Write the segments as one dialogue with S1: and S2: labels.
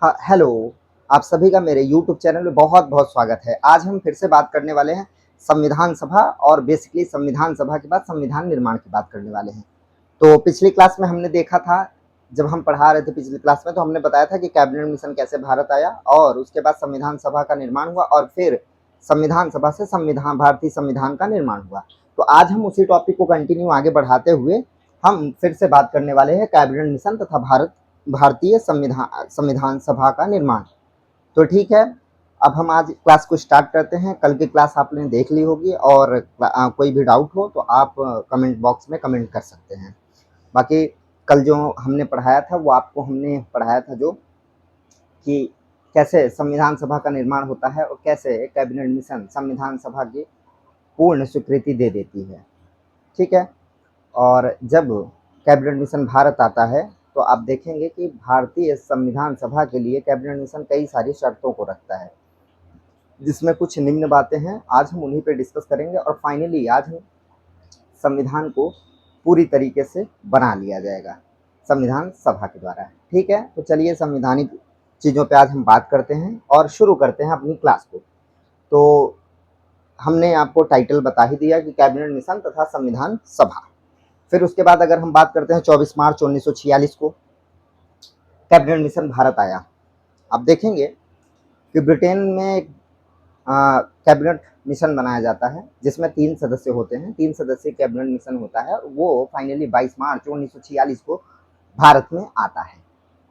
S1: हाँ, हेलो। आप सभी का मेरे यूट्यूब चैनल में बहुत-बहुत स्वागत है। आज हम फिर से बात करने वाले हैं संविधान सभा और बेसिकली संविधान सभा के बाद संविधान निर्माण की बात करने वाले हैं। तो पिछली क्लास में हमने देखा था, जब हम पढ़ा रहे थे पिछली क्लास में, तो हमने बताया था कि कैबिनेट मिशन कैसे भारत आया और उसके बाद संविधान सभा का निर्माण हुआ और फिर संविधान सभा से भारतीय संविधान का निर्माण हुआ। तो आज हम उसी टॉपिक को कंटिन्यू आगे बढ़ाते हुए हम फिर से बात करने वाले हैं कैबिनेट मिशन तथा भारतीय संविधान सभा का निर्माण। तो ठीक है, अब हम आज क्लास को स्टार्ट करते हैं। कल की क्लास आपने देख ली होगी और कोई भी डाउट हो तो आप कमेंट बॉक्स में कमेंट कर सकते हैं। बाकी कल जो हमने पढ़ाया था वो आपको हमने पढ़ाया था जो कि कैसे संविधान सभा का निर्माण होता है और कैसे कैबिनेट मिशन संविधान सभा की पूर्ण स्वीकृति दे देती है। ठीक है, और जब कैबिनेट मिशन भारत आता है तो आप देखेंगे कि भारतीय संविधान सभा के लिए कैबिनेट मिशन कई सारी शर्तों को रखता है, जिसमें कुछ निम्न बातें हैं। आज हम उन्हीं पे डिस्कस करेंगे और फाइनली आज हम संविधान को पूरी तरीके से बना लिया जाएगा संविधान सभा के द्वारा। ठीक है, तो चलिए संवैधानिक चीज़ों पे आज हम बात करते हैं और शुरू करते हैं अपनी क्लास को। तो हमने आपको टाइटल बता ही दिया कि कैबिनेट मिशन तथा संविधान सभा। फिर उसके बाद अगर हम बात करते हैं 24 मार्च 1946 को कैबिनेट मिशन भारत आया। आप देखेंगे कि ब्रिटेन में एक कैबिनेट मिशन बनाया जाता है जिसमें 3 सदस्य होते हैं। 3 सदस्यीय कैबिनेट मिशन होता है। वो फाइनली 22 मार्च 1946 को भारत में आता है।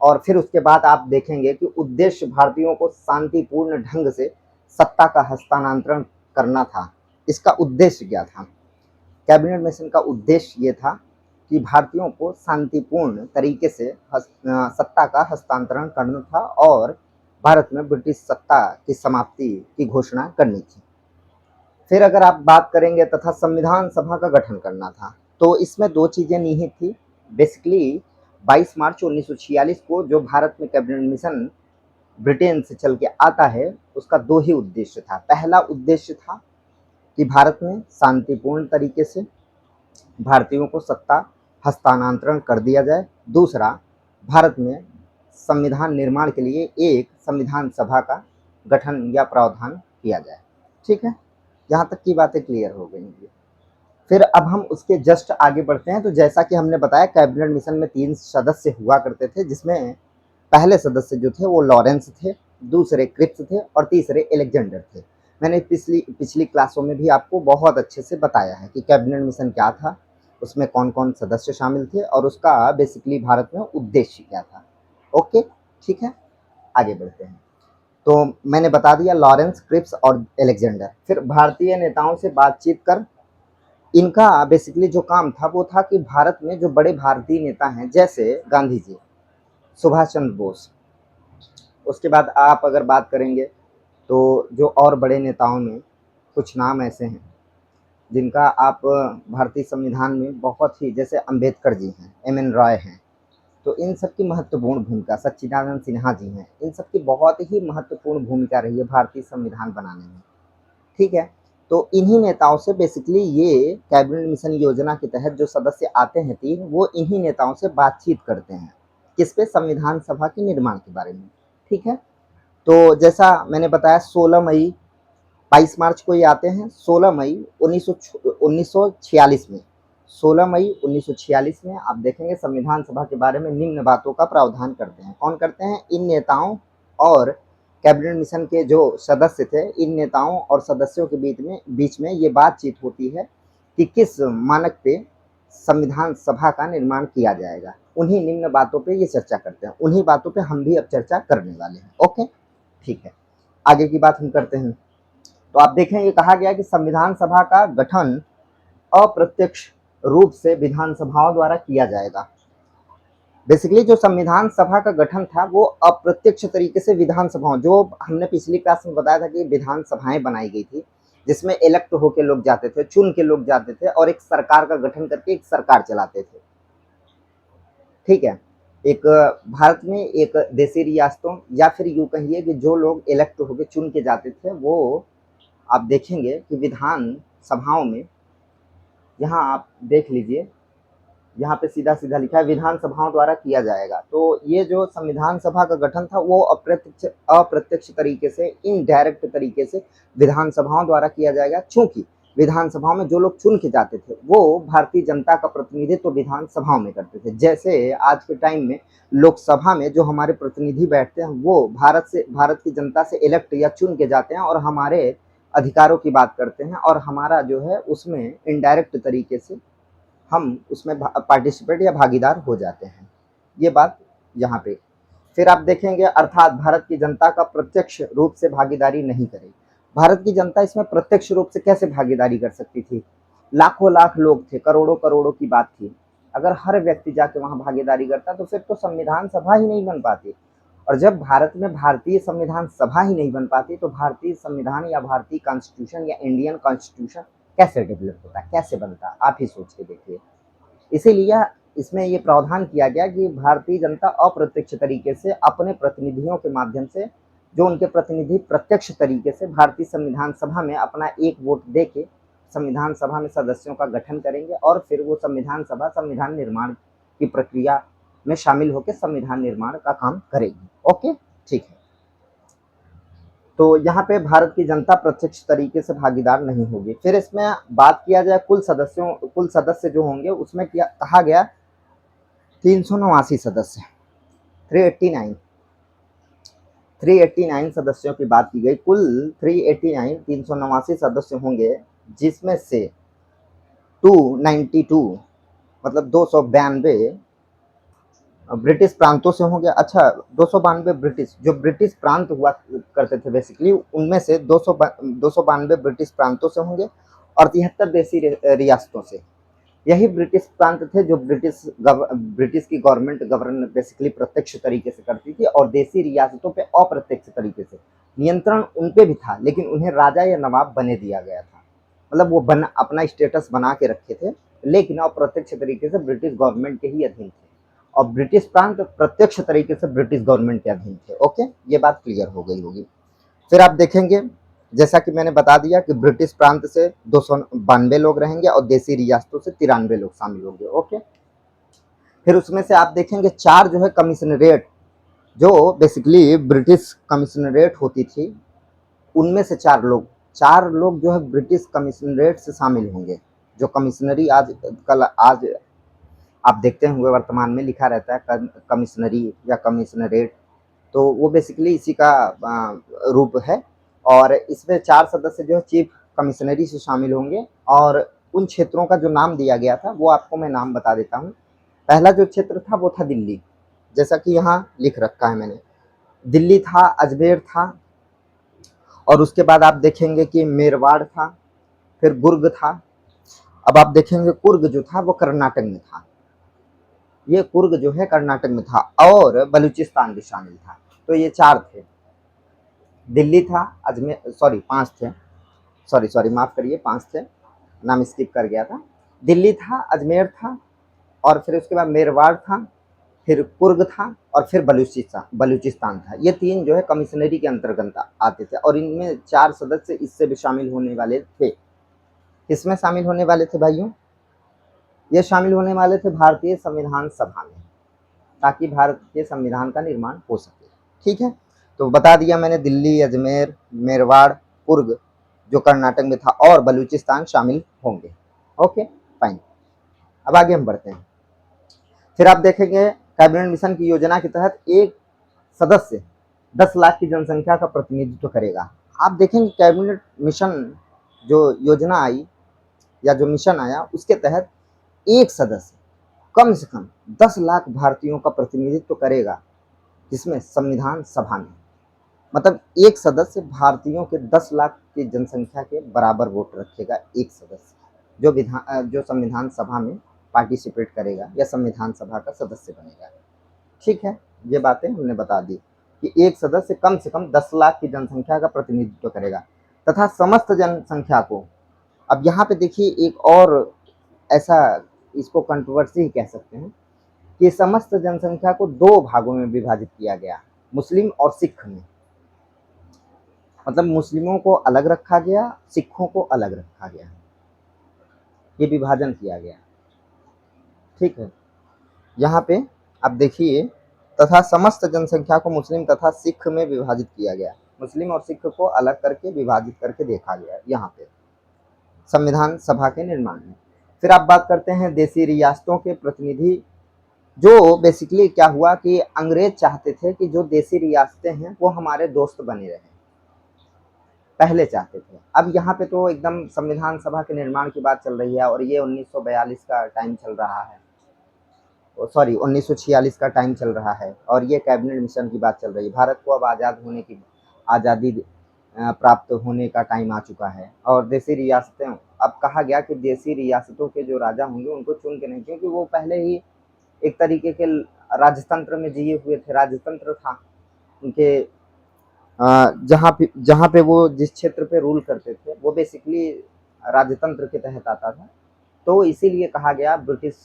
S1: और फिर उसके बाद आप देखेंगे कि उद्देश्य भारतीयों को शांतिपूर्ण ढंग से सत्ता का हस्तांतरण करना था। इसका उद्देश्य क्या था? कैबिनेट मिशन का उद्देश्य ये था कि भारतीयों को शांतिपूर्ण तरीके से सत्ता का हस्तांतरण करना था और भारत में ब्रिटिश सत्ता की समाप्ति की घोषणा करनी थी। फिर अगर आप बात करेंगे तथा संविधान सभा का गठन करना था, तो इसमें 2 चीज़ें निहित थी। बेसिकली 22 मार्च 1946 को जो भारत में कैबिनेट मिशन ब्रिटेन से चल के आता है, उसका 2 ही उद्देश्य था। पहला उद्देश्य था कि भारत में शांतिपूर्ण तरीके से भारतीयों को सत्ता हस्तांतरण कर दिया जाए। दूसरा, भारत में संविधान निर्माण के लिए एक संविधान सभा का गठन या प्रावधान किया जाए। ठीक है, यहाँ तक की बातें क्लियर हो गई हैं। फिर अब हम उसके जस्ट आगे बढ़ते हैं। तो जैसा कि हमने बताया, कैबिनेट मिशन में 3 सदस्य हुआ करते थे, जिसमें पहले सदस्य जो थे वो लॉरेंस थे, दूसरे क्रिप्स थे और तीसरे अलेक्जेंडर थे। मैंने पिछली पिछली क्लासों में भी आपको बहुत अच्छे से बताया है कि कैबिनेट मिशन क्या था, उसमें कौन कौन सदस्य शामिल थे और उसका बेसिकली भारत में उद्देश्य क्या था। ओके, ठीक है, आगे बढ़ते हैं। तो मैंने बता दिया लॉरेंस, क्रिप्स और अलेक्जेंडर। फिर भारतीय नेताओं से बातचीत कर इनका बेसिकली जो काम था वो था कि भारत में जो बड़े भारतीय नेता हैं, जैसे गांधी जी, सुभाष चंद्र बोस, उसके बाद आप अगर बात करेंगे तो जो और बड़े नेताओं में कुछ नाम ऐसे हैं जिनका आप भारतीय संविधान में बहुत ही, जैसे अंबेडकर जी हैं, एम एन रॉय हैं, तो इन सब की महत्वपूर्ण भूमिका, सच्चिदानंद सिन्हा जी हैं, इन सब की बहुत ही महत्वपूर्ण भूमिका रही है भारतीय संविधान बनाने में। ठीक है, तो इन्हीं नेताओं से बेसिकली ये कैबिनेट मिशन योजना के तहत जो सदस्य आते हैं 3, वो इन्हीं नेताओं से बातचीत करते हैं किस पे? संविधान सभा के निर्माण के बारे में। ठीक है, तो जैसा मैंने बताया 16 मई 22 मार्च को ये आते हैं। 16 मई 1946 में 16 मई 1946 में आप देखेंगे संविधान सभा के बारे में निम्न बातों का प्रावधान करते हैं। कौन करते हैं? इन नेताओं और कैबिनेट मिशन के जो सदस्य थे, इन नेताओं और सदस्यों के बीच में ये बातचीत होती है कि किस मानक पे संविधान सभा का निर्माण किया जाएगा। उन्हीं निम्न बातों पे ये चर्चा करते हैं। उन्हीं बातों पे हम भी अब चर्चा करने वाले हैं। ओके, ठीक है, आगे की बात हम करते हैं। तो आप देखें, ये कहा गया कि संविधान सभा का गठन अप्रत्यक्ष रूप से विधानसभाओं द्वारा किया जाएगा। बेसिकली जो संविधान सभा का गठन था वो अप्रत्यक्ष तरीके से विधानसभाओं, जो हमने पिछली क्लास में बताया था कि विधानसभाएं बनाई गई थी, जिसमें इलेक्ट होके लोग जाते थे, चुन के लोग जाते थे और एक सरकार का गठन करके एक सरकार चलाते थे। ठीक है, एक भारत में एक देशी रियासतों, या फिर यूं कहिए कि जो लोग इलेक्ट होके चुन के जाते थे, वो आप देखेंगे कि विधान सभाओं में, यहाँ आप देख लीजिए यहाँ पे सीधा सीधा लिखा है विधानसभाओं द्वारा किया जाएगा। तो ये जो संविधान सभा का गठन था वो अप्रत्यक्ष अप्रत्यक्ष तरीके से, इनडायरेक्ट तरीके से विधानसभाओं द्वारा किया जाएगा, क्योंकि विधानसभाओं में जो लोग चुन के जाते थे वो भारतीय जनता का प्रतिनिधित्व तो विधानसभाओं में करते थे। जैसे आज के टाइम में लोकसभा में जो हमारे प्रतिनिधि बैठते हैं वो भारत की जनता से इलेक्ट या चुन के जाते हैं और हमारे अधिकारों की बात करते हैं, और हमारा जो है उसमें इनडायरेक्ट तरीके से हम उसमें पार्टिसिपेट या भागीदार हो जाते हैं। ये बात यहाँ पे। फिर आप देखेंगे अर्थात भारत की जनता का प्रत्यक्ष रूप से भागीदारी नहीं करेगी। भारत की जनता इसमें प्रत्यक्ष रूप से कैसे भागीदारी कर सकती थी? लाखों लाख लोग थे, करोड़ों करोड़ों की बात थी। अगर हर व्यक्ति जाके वहां भागीदारी करता तो फिर तो संविधान सभा ही नहीं बन पाती। और जब भारत में भारतीय संविधान सभा ही नहीं बन पाती तो भारतीय संविधान या भारतीय कॉन्स्टिट्यूशन या इंडियन कॉन्स्टिट्यूशन कैसे डेवलप होता, कैसे बनता? आप ही सोच के देखिए। इसीलिए इसमें ये प्रावधान किया गया कि भारतीय जनता अप्रत्यक्ष तरीके से अपने प्रतिनिधियों के माध्यम से, जो उनके प्रतिनिधि प्रत्यक्ष तरीके से भारतीय संविधान सभा में अपना एक वोट दे के संविधान सभा में सदस्यों का गठन करेंगे, और फिर वो संविधान सभा संविधान निर्माण की प्रक्रिया में शामिल होकर संविधान निर्माण का काम करेगी। ओके, ठीक है। तो यहाँ पे भारत की जनता प्रत्यक्ष तरीके से भागीदार नहीं होगी। फिर इसमें बात किया जाए कुल सदस्य जो होंगे, उसमें क्या कहा गया? 389 सदस्य, 389 389 सदस्यों की बात की गई। कुल 389 सदस्य होंगे, जिसमें से 292 मतलब 292 ब्रिटिश प्रांतों से होंगे। अच्छा, 292 ब्रिटिश, जो ब्रिटिश प्रांत हुआ करते थे बेसिकली, उनमें से 292 ब्रिटिश प्रांतों से होंगे और 73 देसी रियासतों से। यही ब्रिटिश प्रांत थे जो ब्रिटिश की गवर्नमेंट गवर्न बेसिकली प्रत्यक्ष तरीके से करती थी, और देसी रियासतों पे अप्रत्यक्ष तरीके से नियंत्रण उन पे भी था, लेकिन उन्हें राजा या नवाब बने दिया गया था। मतलब वो अपना स्टेटस बना के रखे थे, लेकिन अप्रत्यक्ष तरीके से ब्रिटिश गवर्नमेंट के ही अधीन थे, और ब्रिटिश प्रांत प्रत्यक्ष तरीके से ब्रिटिश गवर्नमेंट के अधीन थे। ओके, ये बात क्लियर हो गई होगी। फिर आप देखेंगे, जैसा कि मैंने बता दिया कि ब्रिटिश प्रांत से 292 लोग रहेंगे और देसी रियासतों से 93 लोग शामिल होंगे। ओके, फिर उसमें से आप देखेंगे 4 जो है कमिश्नरेट, जो बेसिकली ब्रिटिश कमिश्नरेट होती थी, उनमें से 4 लोग जो है ब्रिटिश कमिश्नरेट से शामिल होंगे। जो कमिश्नरी आज आप देखते होंगे वर्तमान में लिखा रहता है कमिश्नरी या कमिश्नरेट, तो वो बेसिकली इसी का रूप है। और इसमें 4 सदस्य जो है चीफ कमिश्नरी से शामिल होंगे, और उन क्षेत्रों का जो नाम दिया गया था वो आपको मैं नाम बता देता हूँ। पहला जो क्षेत्र था वो था दिल्ली, जैसा कि यहाँ लिख रखा है मैंने। दिल्ली था, अजमेर था, और उसके बाद आप देखेंगे कि मेरवाड़ था, फिर गुर्ग था। अब आप देखेंगे कुर्ग जो था वो कर्नाटक में था। ये कुर्ग जो है कर्नाटक में था, और बलूचिस्तान भी शामिल था। तो ये 4 थे। दिल्ली था, अजमेर, सॉरी 5 थे, सॉरी माफ करिए, 5 थे, नाम स्किप कर गया था। दिल्ली था, अजमेर था, और फिर उसके बाद मेरवाड़ था, फिर कुर्ग था, और फिर बलूचिस्तान था। ये 3 जो है कमिश्नरी के अंतर्गत आते थे, और इनमें 4 सदस्य इससे भी शामिल होने वाले थे। किसमें शामिल होने वाले थे भाइयों? ये शामिल होने वाले थे भारतीय संविधान सभा में, ताकि भारत के संविधान का निर्माण हो सके। ठीक है, तो बता दिया मैंने, दिल्ली, अजमेर, मेरवाड़, कुर्ग जो कर्नाटक में था, और बलूचिस्तान शामिल होंगे। Okay, fine. अब आगे हम बढ़ते हैं। फिर आप देखेंगे कैबिनेट मिशन की योजना के तहत एक सदस्य 10 लाख की जनसंख्या का प्रतिनिधित्व करेगा। आप देखेंगे कैबिनेट मिशन जो योजना आई या जो मिशन आया, उसके तहत एक सदस्य कम से कम 10 लाख भारतीयों का प्रतिनिधित्व करेगा, जिसमें संविधान सभा में, मतलब एक सदस्य भारतीयों के 10 लाख की जनसंख्या के बराबर वोट रखेगा। एक सदस्य जो संविधान सभा में पार्टिसिपेट करेगा या संविधान सभा का सदस्य बनेगा। ठीक है, ये बातें हमने बता दी कि एक सदस्य कम से कम 10 लाख की जनसंख्या का प्रतिनिधित्व करेगा, तथा समस्त जनसंख्या को, अब यहाँ पे देखिए एक और ऐसा, इसको कंट्रोवर्सी ही कह सकते हैं, कि समस्त जनसंख्या को 2 भागों में विभाजित किया गया, मुस्लिम और सिख में। मतलब मुस्लिमों को अलग रखा गया, सिखों को अलग रखा गया, ये विभाजन किया गया। ठीक है, यहाँ पे आप देखिए, तथा समस्त जनसंख्या को मुस्लिम तथा सिख में विभाजित किया गया। मुस्लिम और सिख को अलग करके विभाजित करके देखा गया यहाँ पे संविधान सभा के निर्माण में। फिर आप बात करते हैं देसी रियासतों के प्रतिनिधि। जो बेसिकली क्या हुआ कि अंग्रेज चाहते थे कि जो देसी रियासतें हैं वो हमारे दोस्त बने रहे, पहले चाहते थे। अब यहाँ पे तो एकदम संविधान सभा के निर्माण की बात चल रही है और ये 1942 का टाइम चल रहा है, सॉरी 1946 का टाइम चल रहा है और ये कैबिनेट मिशन की बात चल रही है। भारत को अब आज़ादी प्राप्त होने का टाइम आ चुका है और देसी रियासतें, अब कहा गया कि देसी रियासतों के जो राजा होंगे उनको चुन के नहीं, क्योंकि वो पहले ही एक तरीके के राजतंत्र में जिए हुए थे, राजतंत्र था उनके। जहाँ पे वो जिस क्षेत्र पे रूल करते थे वो बेसिकली राजतंत्र के तहत आता था। तो इसीलिए कहा गया ब्रिटिश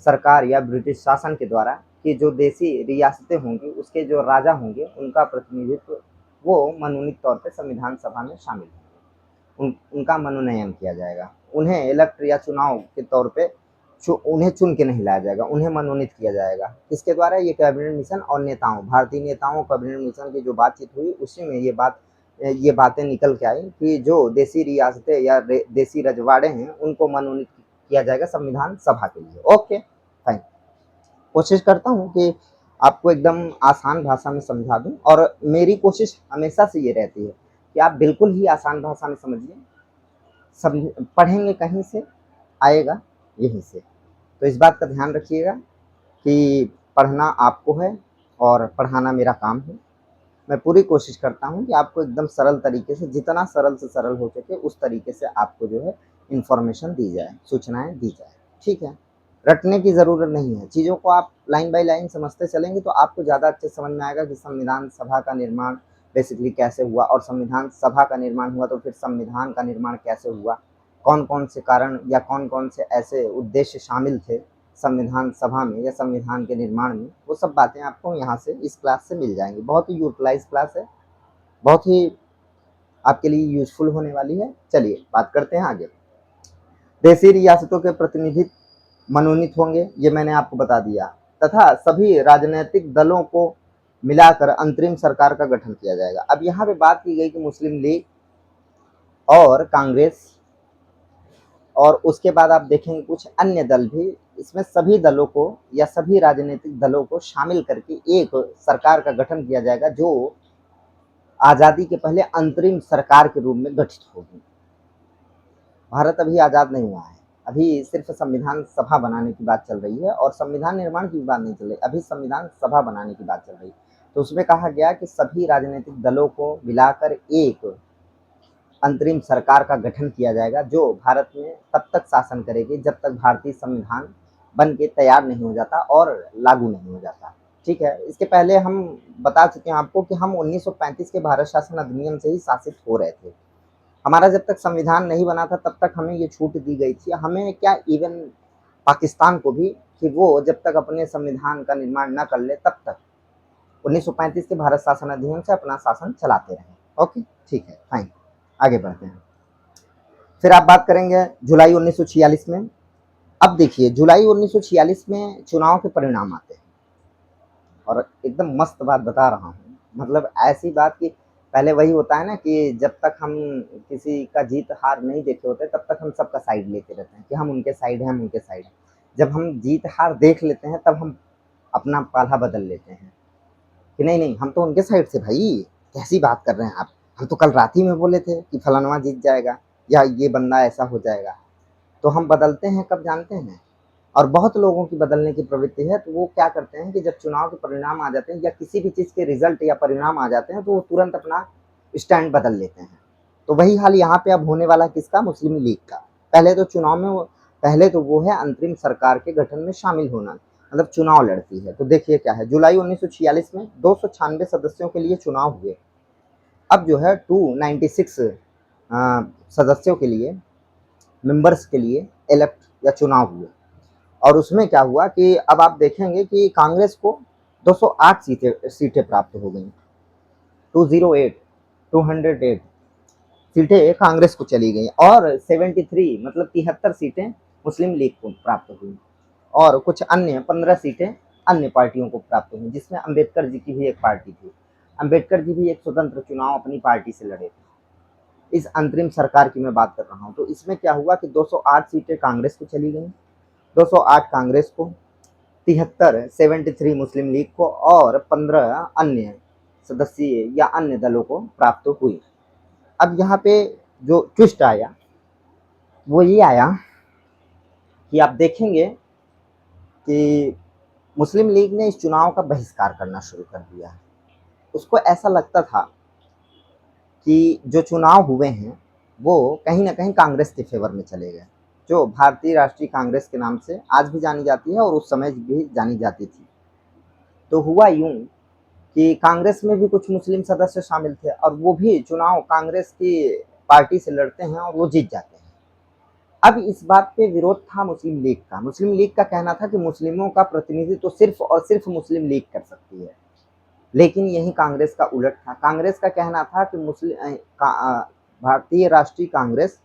S1: सरकार या ब्रिटिश शासन के द्वारा कि जो देसी रियासतें होंगी उसके जो राजा होंगे उनका प्रतिनिधित्व वो मनोनीत तौर पे संविधान सभा में शामिल होंगे, उनका मनोनयन किया जाएगा। उन्हें इलेक्ट या चुनाव के तौर पे उन्हें चुन के नहीं लाया जाएगा, उन्हें मनोनीत किया जाएगा। किसके द्वारा? ये कैबिनेट मिशन और नेताओं, भारतीय नेताओं कैबिनेट मिशन की जो बातचीत हुई उसी में ये बातें निकल के आई कि जो देसी रियासतें या देसी रजवाड़े हैं उनको मनोनीत किया जाएगा संविधान सभा के लिए। ओके फाइन, कोशिश करता हूँ कि आपको एकदम आसान भाषा में समझा दूँ और मेरी कोशिश हमेशा से ये रहती है कि आप बिल्कुल ही आसान भाषा में समझिए। पढ़ेंगे कहीं से, आएगा यहीं से। तो इस बात का ध्यान रखिएगा कि पढ़ना आपको है और पढ़ाना मेरा काम है। मैं पूरी कोशिश करता हूँ कि आपको एकदम सरल तरीके से, जितना सरल से सरल हो सके उस तरीके से आपको जो है इन्फॉर्मेशन दी जाए, सूचनाएं दी जाए। ठीक है, रटने की ज़रूरत नहीं है, चीज़ों को आप लाइन बाय लाइन समझते चलेंगे तो आपको ज़्यादा अच्छे समझ में आएगा कि संविधान सभा का निर्माण बेसिकली कैसे हुआ, और संविधान सभा का निर्माण हुआ तो फिर संविधान का निर्माण कैसे हुआ, कौन कौन से कारण या कौन कौन से ऐसे उद्देश्य शामिल थे संविधान सभा में या संविधान के निर्माण में। वो सब बातें आपको यहाँ से, इस क्लास से मिल जाएंगी। बहुत ही यूटिलाइज क्लास है, बहुत ही आपके लिए यूजफुल होने वाली है। चलिए बात करते हैं आगे। देशी रियासतों के प्रतिनिधि मनोनीत होंगे, ये मैंने आपको बता दिया, तथा सभी राजनीतिक दलों को मिलाकर अंतरिम सरकार का गठन किया जाएगा। अब यहाँ पे बात की गई कि मुस्लिम लीग और कांग्रेस और उसके बाद आप देखेंगे कुछ अन्य दल भी, इसमें सभी दलों को या सभी राजनीतिक दलों को शामिल करके एक सरकार का गठन किया जाएगा जो आज़ादी के पहले अंतरिम सरकार के रूप में गठित होगी। भारत अभी आज़ाद नहीं हुआ है, अभी सिर्फ संविधान सभा बनाने की बात चल रही है और संविधान निर्माण की बात नहीं चल रही, अभी संविधान सभा बनाने की बात चल रही। तो उसमें कहा गया कि सभी राजनीतिक दलों को मिलाकर एक अंतरिम सरकार का गठन किया जाएगा जो भारत में तब तक शासन करेगी जब तक भारतीय संविधान बन के तैयार नहीं हो जाता और लागू नहीं हो जाता। ठीक है, इसके पहले हम बता चुके हैं आपको कि हम 1935 के भारत शासन अधिनियम से ही शासित हो रहे थे। हमारा जब तक संविधान नहीं बना था तब तक हमें ये छूट दी गई थी, हमें क्या, इवन पाकिस्तान को भी, कि वो जब तक अपने संविधान का निर्माण न कर ले तब तक 1935 के भारत शासन अधिनियम से अपना शासन चलाते रहे। ओके ठीक है फाइन, आगे बढ़ते हैं। फिर आप बात करेंगे जुलाई 1946 में। अब देखिए जुलाई 1946 में चुनाव के परिणाम आते हैं और एकदम मस्त बात बता रहा हूँ, मतलब ऐसी बात कि पहले वही होता है ना कि जब तक हम किसी का जीत हार नहीं देखे होते तब तक हम सबका साइड लेते रहते हैं कि हम उनके साइड हैं, हम उनके साइड हैं। जब हम जीत हार देख लेते हैं तब हम अपना पाला बदल लेते हैं कि नहीं नहीं हम तो उनके साइड से, भाई कैसी बात कर रहे हैं आप, हम तो कल रात ही में बोले थे कि फलाना जीत जाएगा या ये बंदा ऐसा हो जाएगा। तो हम बदलते हैं कब जानते हैं, और बहुत लोगों की बदलने की प्रवृत्ति है। तो वो क्या करते हैं कि जब चुनाव के परिणाम आ जाते हैं या किसी भी चीज़ के रिजल्ट या परिणाम आ जाते हैं तो वो तुरंत अपना स्टैंड बदल लेते हैं। तो वही हाल यहाँ पे अब होने वाला किसका, मुस्लिम लीग का। पहले तो चुनाव में पहले तो वो है अंतरिम सरकार के गठन में शामिल होना, मतलब चुनाव लड़ती है। तो देखिए क्या है, जुलाई 1946 में 296 सदस्यों के लिए चुनाव हुए। अब जो है 296 सदस्यों के लिए, मेंबर्स के लिए इलेक्ट या चुनाव हुए। और उसमें क्या हुआ कि अब आप देखेंगे कि कांग्रेस को 208 सीटें प्राप्त हो गई, 208 208 सीटें कांग्रेस को चली गई और 73 मतलब 73 सीटें मुस्लिम लीग को प्राप्त हुई। और कुछ अन्य 15 सीटें अन्य पार्टियों को प्राप्त हुई, जिसमें अंबेडकर जी की भी एक पार्टी थी। अंबेडकर जी भी एक स्वतंत्र चुनाव अपनी पार्टी से लड़े थे। इस अंतरिम सरकार की मैं बात कर रहा हूँ। तो इसमें क्या हुआ कि 208 सीटें कांग्रेस को चली गई, 208 कांग्रेस को, 73 मुस्लिम लीग को और 15 अन्य सदस्यीय या अन्य दलों को प्राप्त हुई। अब यहाँ पे जो ट्विस्ट आया वो ये आया कि आप देखेंगे कि मुस्लिम लीग ने इस चुनाव का बहिष्कार करना शुरू कर दिया है। उसको ऐसा लगता था कि जो चुनाव हुए हैं वो कहीं ना कहीं कांग्रेस के फेवर में चले गए, जो भारतीय राष्ट्रीय कांग्रेस के नाम से आज भी जानी जाती है और उस समय भी जानी जाती थी। तो हुआ यूं कि कांग्रेस में भी कुछ मुस्लिम सदस्य शामिल थे और वो भी चुनाव कांग्रेस की पार्टी से लड़ते हैं और वो जीत जाते हैं। अब इस बात पे विरोध था मुस्लिम लीग का। मुस्लिम लीग का कहना था कि मुस्लिमों का प्रतिनिधित्व तो सिर्फ और सिर्फ मुस्लिम लीग कर सकती है, लेकिन यही कांग्रेस का उलट था। कांग्रेस का कहना था कि भारतीय राष्ट्रीय कांग्रेस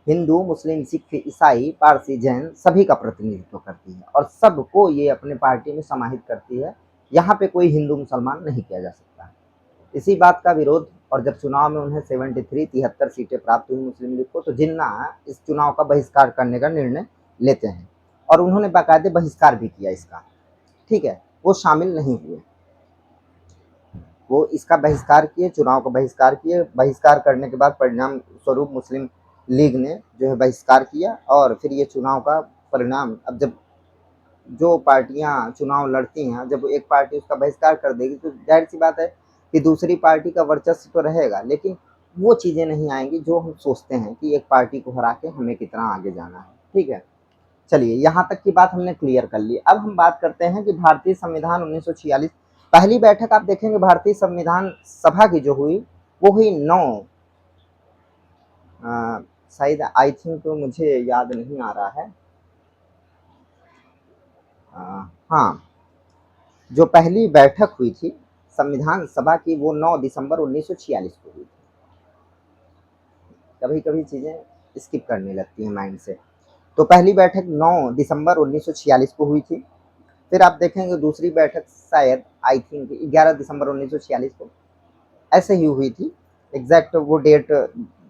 S1: हिंदू, मुस्लिम, सिख, ईसाई, पारसी, जैन सभी का प्रतिनिधित्व करती है और सबको ये अपने पार्टी में समाहित करती है। यहाँ पे कोई हिंदू मुसलमान नहीं किया जा सकता। इसी बात का विरोध, और जब चुनाव में उन्हें 73 सीटें प्राप्त हुई मुस्लिम लीग को, तो जिन्ना इस चुनाव का बहिष्कार करने का निर्णय लेते हैं और उन्होंने बाकायदे बहिष्कार भी किया इसका। ठीक है, वो शामिल नहीं हुए, वो इसका बहिष्कार किए, चुनाव का बहिष्कार किए। बहिष्कार करने के बाद परिणाम स्वरूप मुस्लिम लीग ने जो है बहिष्कार किया और फिर ये चुनाव का परिणाम, अब जब जो पार्टियां चुनाव लड़ती हैं, जब एक पार्टी उसका बहिष्कार कर देगी तो जाहिर सी बात है कि दूसरी पार्टी का वर्चस्व तो रहेगा, लेकिन वो चीज़ें नहीं आएंगी जो हम सोचते हैं कि एक पार्टी को हरा के हमें कितना आगे जाना है। ठीक है, चलिए यहाँ तक की बात हमने क्लियर कर ली। अब हम बात करते हैं कि भारतीय संविधान 1946 पहली बैठक आप देखेंगे भारतीय संविधान सभा की जो हुई वो हुई 9 शायद आई थिंक, तो मुझे याद नहीं आ रहा है। हाँ, जो पहली बैठक हुई थी संविधान सभा की वो 9 दिसंबर 1946 को हुई थी। कभी कभी चीज़ें स्किप करने लगती हैं माइंड से। तो पहली बैठक 9 दिसंबर 1946 को हुई थी। फिर आप देखेंगे दूसरी बैठक शायद आई थिंक 11 दिसंबर 1946 को ऐसे ही हुई थी। एग्जैक्ट वो डेट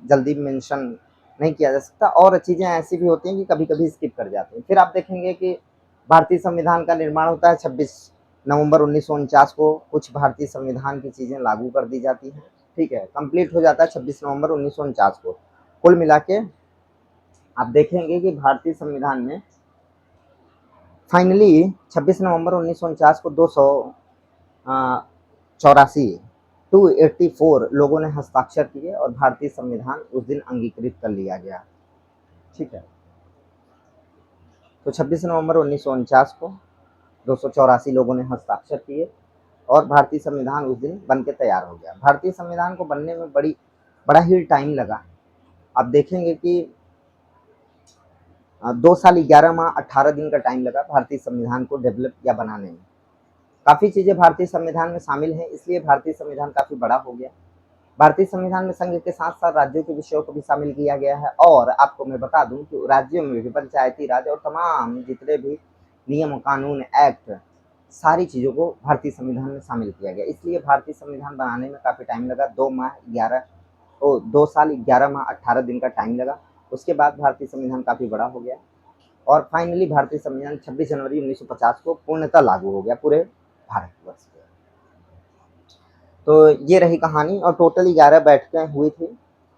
S1: जल्दी मेंशन नहीं किया जा सकता, और चीज़ें ऐसी भी होती हैं कि कभी कभी स्किप कर जाते हैं। फिर आप देखेंगे कि भारतीय संविधान का निर्माण होता है 26 नवंबर 1949 को। कुछ भारतीय संविधान की चीज़ें लागू कर दी जाती हैं। ठीक है, कंप्लीट हो जाता है 26 नवंबर 1949 को। कुल मिला के आप देखेंगे कि भारतीय संविधान में फाइनली 26 नवंबर 1949 को 284 लोगों ने हस्ताक्षर किए और भारतीय संविधान उस दिन अंगीकृत कर लिया गया। ठीक है, तो 26 नवंबर 1949 को 284 लोगों ने हस्ताक्षर किए और भारतीय संविधान उस दिन बन के तैयार हो गया। भारतीय संविधान को बनने में बड़ा ही टाइम लगा। आप देखेंगे कि 2 साल 11 माह 18 दिन का टाइम लगा भारतीय संविधान को डेवलप या बनाने में। काफ़ी चीज़ें भारतीय संविधान में शामिल हैं, इसलिए भारतीय संविधान काफ़ी बड़ा हो गया। भारतीय संविधान में संघ के साथ साथ राज्यों के विषयों को भी शामिल किया गया है। और आपको मैं बता दूं कि राज्यों में भी पंचायती राज और तमाम जितने भी नियम, कानून, एक्ट, सारी चीज़ों को भारतीय संविधान में शामिल किया गया। इसलिए भारतीय संविधान बनाने में काफ़ी टाइम लगा। 2 साल 11 माह 18 दिन का टाइम लगा। उसके बाद भारतीय संविधान काफ़ी बड़ा हो गया और फाइनली भारतीय संविधान 26 जनवरी 1950 को पूर्णतः लागू हो गया पूरे भारतवर्ष पे। तो ये रही कहानी। और टोटल 11 बैठकें हुई थी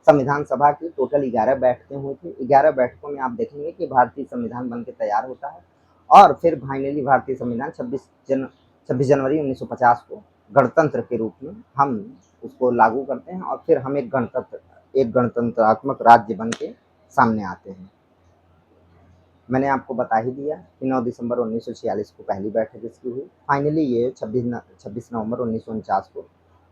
S1: संविधान सभा की। टोटल 11 बैठकें हुई थी। 11 बैठकों में आप देखेंगे कि भारतीय संविधान बनके तैयार होता है और फिर फाइनली भारतीय संविधान 26 जनवरी 1950 को गणतंत्र के रूप में हम उसको लागू करते हैं और फिर हम एक गणतंत्रात्मक राज्य बन के सामने आते हैं। मैंने आपको बता ही दिया कि 9 दिसंबर 1946 को पहली बैठक इसकी हुई। फाइनली ये 26 नवंबर 1949 को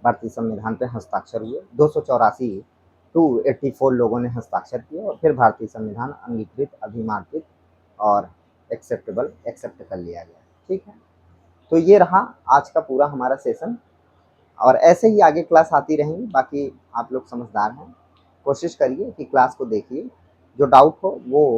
S1: भारतीय संविधान पर हस्ताक्षर हुए। 284 लोगों ने हस्ताक्षर किए और फिर भारतीय संविधान अंगीकृत, अधिमार्जित और एक्सेप्ट कर लिया गया। ठीक है, तो ये रहा आज का पूरा हमारा सेशन और ऐसे ही आगे क्लास आती रहेंगी। बाकी आप लोग समझदार हैं, कोशिश करिए कि क्लास को देखिए, जो डाउट हो वो